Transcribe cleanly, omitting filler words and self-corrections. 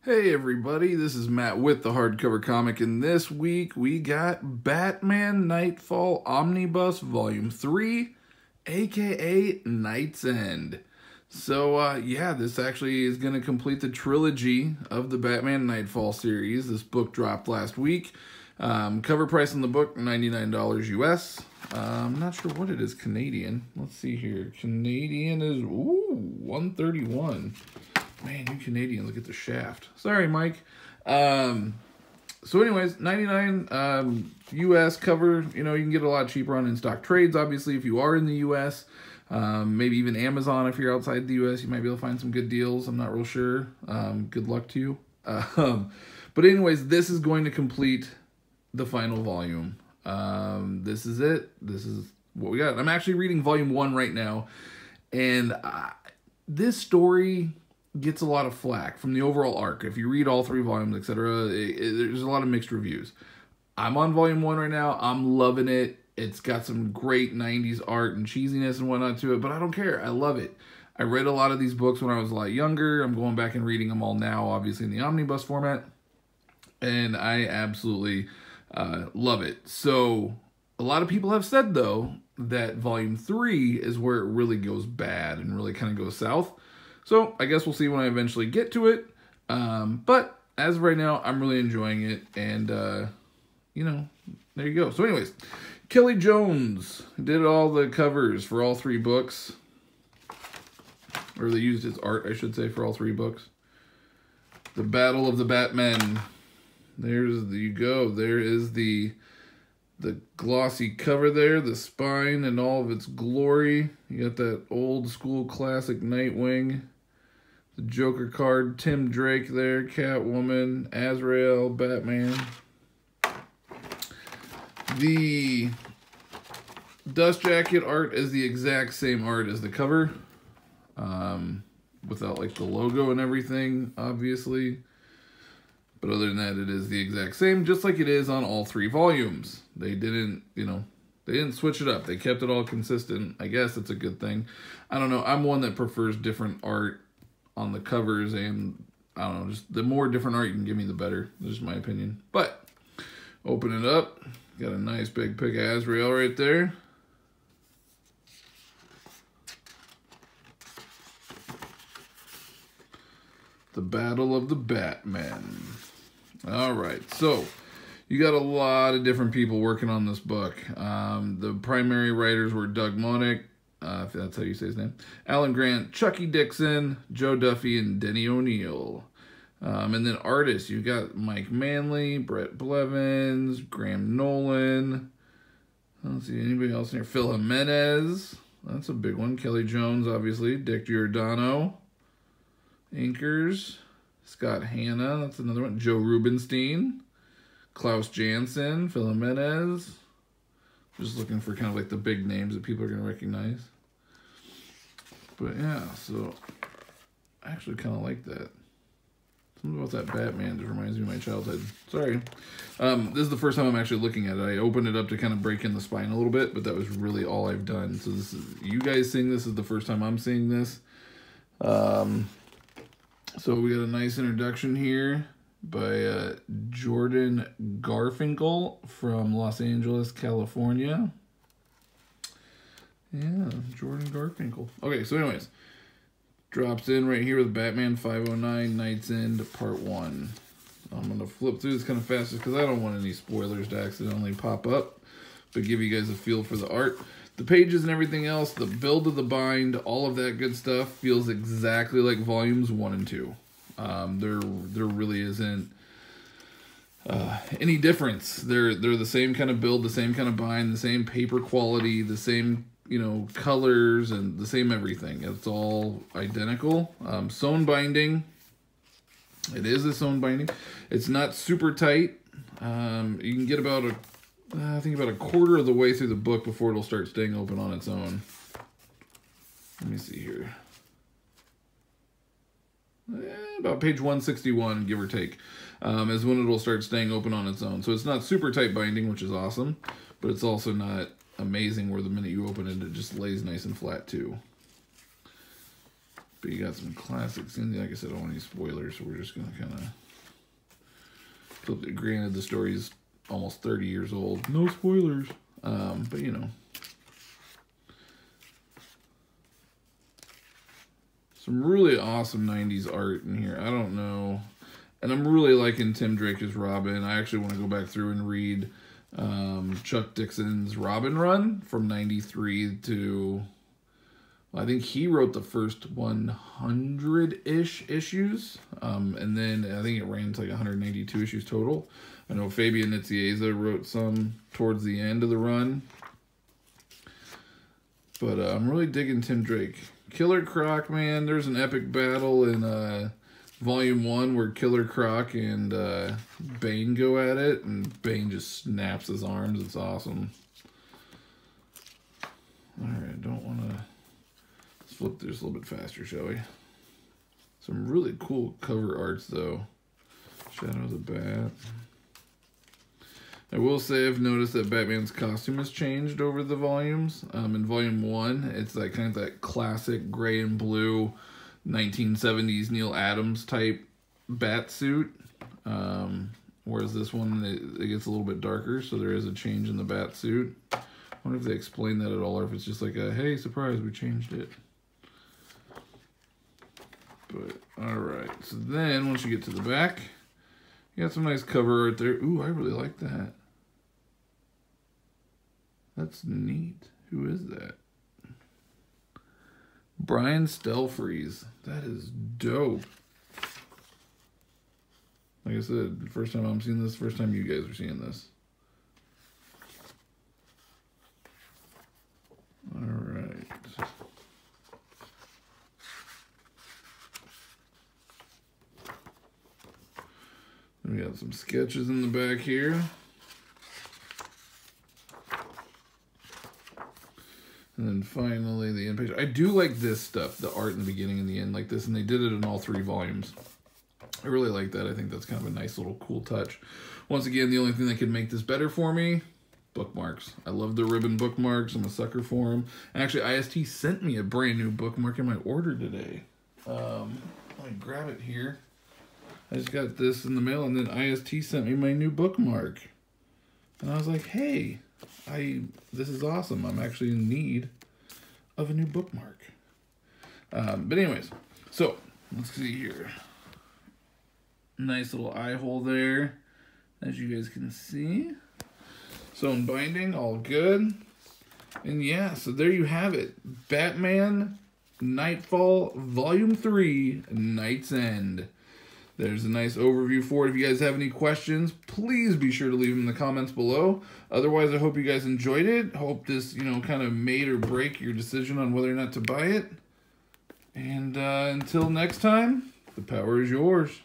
Hey everybody, this is Matt with the Hardcover Comic, and this week we got Batman Knightfall Omnibus Volume 3, aka Knightsend. So, yeah, this actually is going to complete the trilogy of the Batman Knightfall series. This book dropped last week. Cover price on the book, $99 US. I'm not sure what it is Canadian. Let's see here. Canadian is, $131. Man, you Canadian, look at the shaft. Sorry, Mike. So anyways, 99 US cover. You know, you can get a lot cheaper on in-stock trades, obviously, if you are in the US. Maybe even Amazon if you're outside the US. You might be able to find some good deals. I'm not real sure. Good luck to you. But anyways, this is going to complete the final volume. This is it. This is what we got. I'm actually reading Volume 1 right now. And this story gets a lot of flack from the overall arc. If you read all 3 volumes, etc., there's a lot of mixed reviews. I'm on Volume 1 right now. I'm loving it. It's got some great 90s art and cheesiness and whatnot to it, but I don't care. I love it. I read a lot of these books when I was a lot younger. I'm going back and reading them all now, obviously in the omnibus format, and I absolutely love it. So a lot of people have said, though, that Volume 3 is where it really goes bad and really kind of goes south. So I guess we'll see when I eventually get to it. But as of right now, I'm really enjoying it. And, you know, there you go. So anyways, Kelly Jones did all the covers for all 3 books. Or they used his art, I should say, for all 3 books. The Battle of the Batmen. You go. There is the glossy cover there, the spine and all of its glory. You got that old school classic Nightwing. The Joker card, Tim Drake there, Catwoman, Azrael, Batman. The dust jacket art is the exact same art as the cover. Without like the logo and everything, obviously. But other than that, it is the exact same, just like it is on all 3 volumes. They didn't, they didn't switch it up. They kept it all consistent. I guess it's a good thing. I don't know. I'm one that prefers different art on the covers, and I don't know, just the more different art you can give me, the better. That's just my opinion. But open it up. Got a nice big pic of Azrael right there. The Battle of the Batmen. All right, so you got a lot of different people working on this book. The primary writers were Doug Moench, if that's how you say his name, Alan Grant, Chucky Dixon, Joe Duffy, and Denny O'Neil. And then artists, you got Mike Manley, Brett Blevins, Graham Nolan. I don't see anybody else in here. Phil Jimenez, that's a big one. Kelly Jones, obviously. Dick Giordano. Inkers. Scott Hanna, that's another one. Joe Rubenstein. Klaus Janson, Phil Jimenez. Just looking for kind of like the big names that people are going to recognize. But yeah, so I actually kind of like that. Something about that Batman just reminds me of my childhood. Sorry. This is the first time I'm actually looking at it. I opened it up to kind of break in the spine a little bit, but that was really all I've done. So this is, you guys seeing this is the first time I'm seeing this. So we got a nice introduction here by Jordan Garfinkel from Los Angeles, California. Yeah, Jordan Garfinkel. Okay, so anyways, drops in right here with Batman 509 Knightsend Part 1. I'm going to flip through this kind of fast just because I don't want any spoilers to accidentally pop up, but give you guys a feel for the art. The pages and everything else, the build of the bind, all of that good stuff feels exactly like volumes 1 and 2. There really isn't any difference. They're the same kind of build, the same kind of bind, the same paper quality, the same, colors, and the same everything. It's all identical. Sewn binding. It is a sewn binding. It's not super tight. You can get about I think about a quarter of the way through the book before it'll start staying open on its own. Let me see here. About page 161, give or take, is when it'll start staying open on its own. So it's not super tight binding, which is awesome, but it's also not amazing where the minute you open it, it just lays nice and flat too. But you got some classics in there. Like I said, I don't want any spoilers, so we're just going to kind of flip it. Granted, the story's almost 30 years old. No spoilers. But, you know. Some really awesome 90s art in here. I don't know. And I'm really liking Tim Drake as Robin. I actually want to go back through and read Chuck Dixon's Robin run from 93 to... I think he wrote the first 100-ish issues, and then I think it ran to like 192 issues total. I know Fabian Nicieza wrote some towards the end of the run, but I'm really digging Tim Drake. Killer Croc, man, there's an epic battle in Volume 1 where Killer Croc and Bane go at it, and Bane just snaps his arms. It's awesome. Alright, don't want to... flip this a little bit faster, shall we? Some really cool cover arts, though. Shadow the Bat. I will say I've noticed that Batman's costume has changed over the volumes. In Volume 1, it's like kind of that classic gray and blue 1970s Neil Adams type bat suit. Whereas this one, it gets a little bit darker, so there is a change in the bat suit. I wonder if they explain that at all, or if it's just like a, hey, surprise, we changed it. But, alright, so then once you get to the back, you got some nice cover art there. Ooh, I really like that. That's neat. Who is that? Brian Stelfreeze. That is dope. Like I said, first time I'm seeing this, first time you guys are seeing this. Alright. We got some sketches in the back here. And then finally the end page. I do like this stuff, the art in the beginning and the end like this, and they did it in all 3 volumes. I really like that. I think that's kind of a nice little cool touch. Once again, the only thing that could make this better for me, bookmarks. I love the ribbon bookmarks. I'm a sucker for them. Actually, IST sent me a brand new bookmark in my order today. Let me grab it here. I just got this in the mail, and then IST sent me my new bookmark. And I was like, hey, this is awesome. I'm actually in need of a new bookmark. But anyways, so let's see here. Nice little eye hole there, as you guys can see. Sewn binding, all good. And yeah, so there you have it. Batman Knightfall Volume 3, Knightsend. There's a nice overview for it. If you guys have any questions, please be sure to leave them in the comments below. Otherwise, I hope you guys enjoyed it. Hope this, kind of made or break your decision on whether or not to buy it. And until next time, the power is yours.